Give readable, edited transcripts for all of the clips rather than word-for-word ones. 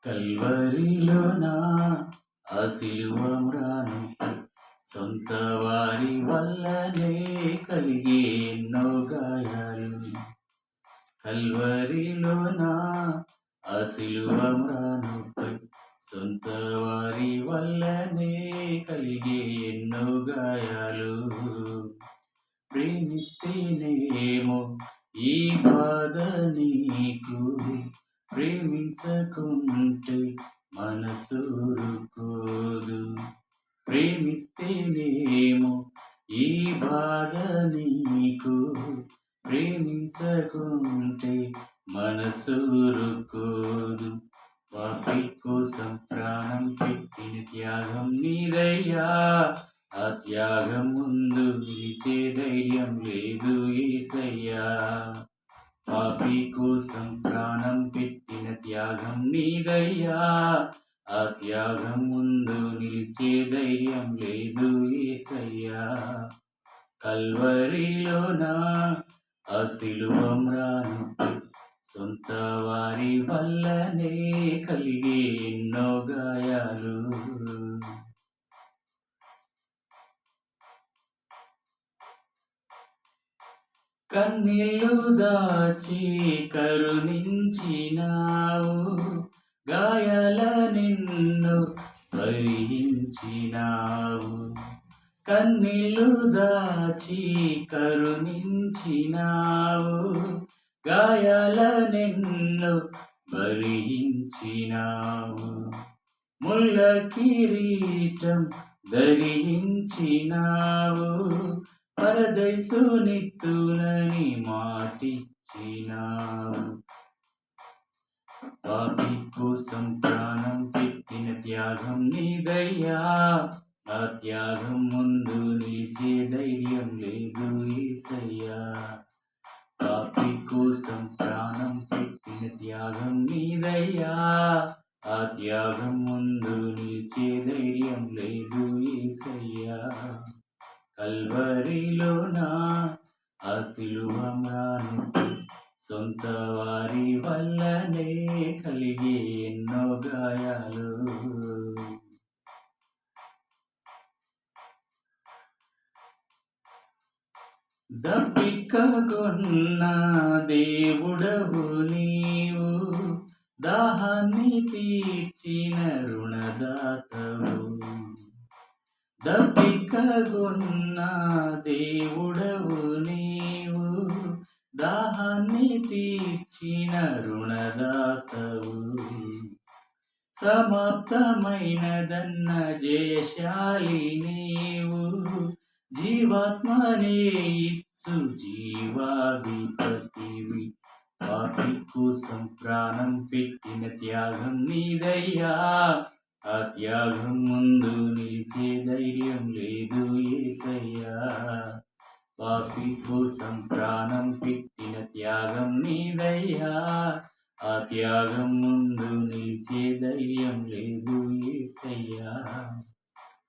కల్వరిలోన ఆ శిలువ మ్రాను సొంత వారి వల్లనే కలిగే ఎన్నో గాయాలు. కల్వరిలోన ఆ శిలువ మ్రానుపై సొంత వారి వల్లనే కలిగే ఎన్నో గాయాలు. ప్రేమిస్తేనేమో ఈ బాధ నీకు, ప్రేమించకుంటే మనసూరుకోదు. ప్రేమిస్తేనేమో ఈ బాధ నీకు, ప్రేమించకుంటే మనసూరుకోదు. పాపి కోసం ప్రాణం పెట్టిన త్యాగం నీదయ్యా, ఆ త్యాగం ముందు నిలిచే ధైర్యం లేదు యేసయ్యా. పాపి కోసం ప్రాణం పెట్టిన త్యాగం నీదయ్యా, ఆ త్యాగం ముందు నిలిచే ధైర్యం లేదు యేసయ్యా. కల్వరిలోన ఆ శిలువ మ్రానుపై సొంత వారి వల్లనే కలిగే ఎన్నో గాయాలు. కన్నీళ్ళు దాచి కరుణించినావు, గాయాల నిన్ను భరించినావు. కన్నీళ్ళు దాచి కరుణించినావు, గాయాల నిన్ను భరించినావు. ముళ్ళ కిరీటం ధరించినావు, పరదైసునిత్తునని మాటిచ్చినావు. పాపి కోసం ప్రాణం పెట్టిన త్యాగం నీదయ్యా, ఆ త్యాగం ముందు నిలిచే ధైర్యం లేదు యేసయ్యా. పాపి కోసం ప్రాణం పెట్టిన త్యాగం నీదయ్యా, ఆ త్యాగం ముందు నిలిచే ధైర్యం లేదు యేసయ్యా. కల్వరిలోన ఆ శిలువ మ్రానుపై సొంత వారి వల్లనే కలిగే ఎన్నో గాయాలు. దప్పికగొన్న దేవుడవు నీవు, దాహాన్ని తీర్చిన రుణదాతవు. దప్పికగొన్న దేవుడవు నీవు, దాహాన్ని తీర్చిన రుణదాతవు. సమాప్తమైనదన్న జయశాలి నీవు, జీవాత్మనే ఇచ్చు జీవాధిపతివి. పాపి కోసం ప్రాణం పెట్టిన త్యాగం నీదయ్యా, ఆ త్యాగం ముందు నిలిచే ధైర్యం లేదు యేసయ్యా. పాపి కోసం ప్రాణం పెట్టిన త్యాగం నీదయ్యా, ఆ త్యాగం ముందు నిలిచే ధైర్యం లేదు యేసయ్యా.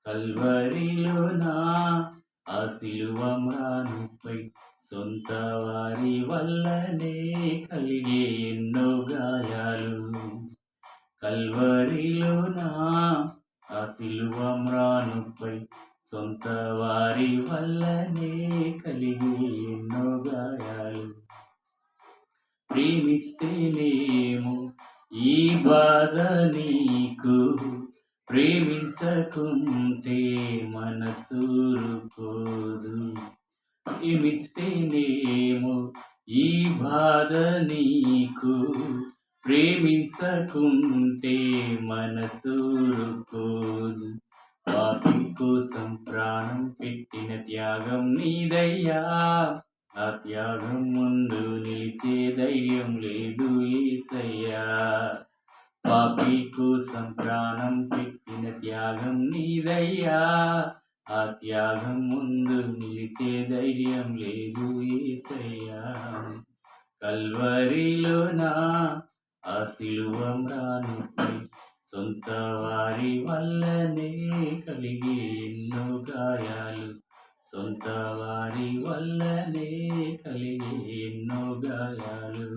కల్వరిలోన ఆ శిలువ మ్రానుపై సొంత వారి వల్లనే కలిగే ఎన్నో గాయాలు. కల్వరిలోన ఆ శిలువ మ్రానుపై సొంత వారి వల్లనే కలిగే ఎన్నో గాయాలు. ప్రేమిస్తేనేమో ఈ బాధ నీకు, ప్రేమించకుంటే మనసూరుకోదు. ప్రేమిస్తేనేమో ఈ బాధ నీకు, ప్రేమించకుంటే మనసూరుకోదు. పాపి కోసం ప్రాణం పెట్టిన త్యాగం నీదయ్యా, ఆ త్యాగం ముందు నిలిచే ధైర్యం లేదు యేసయ్యా. పాపి కోసం ప్రాణం పెట్టిన త్యాగం నీదయ్యా, ఆ త్యాగం ముందు నిలిచే ధైర్యం లేదు యేసయ్యా. కల్వరిలోన ఆ శిలువ మ్రానుపై సొంత వారి వల్లనే కలిగే ఎన్నో గాయాలు. సొంత వారి వల్లనే కలిగే ఎన్నో గాయాలు.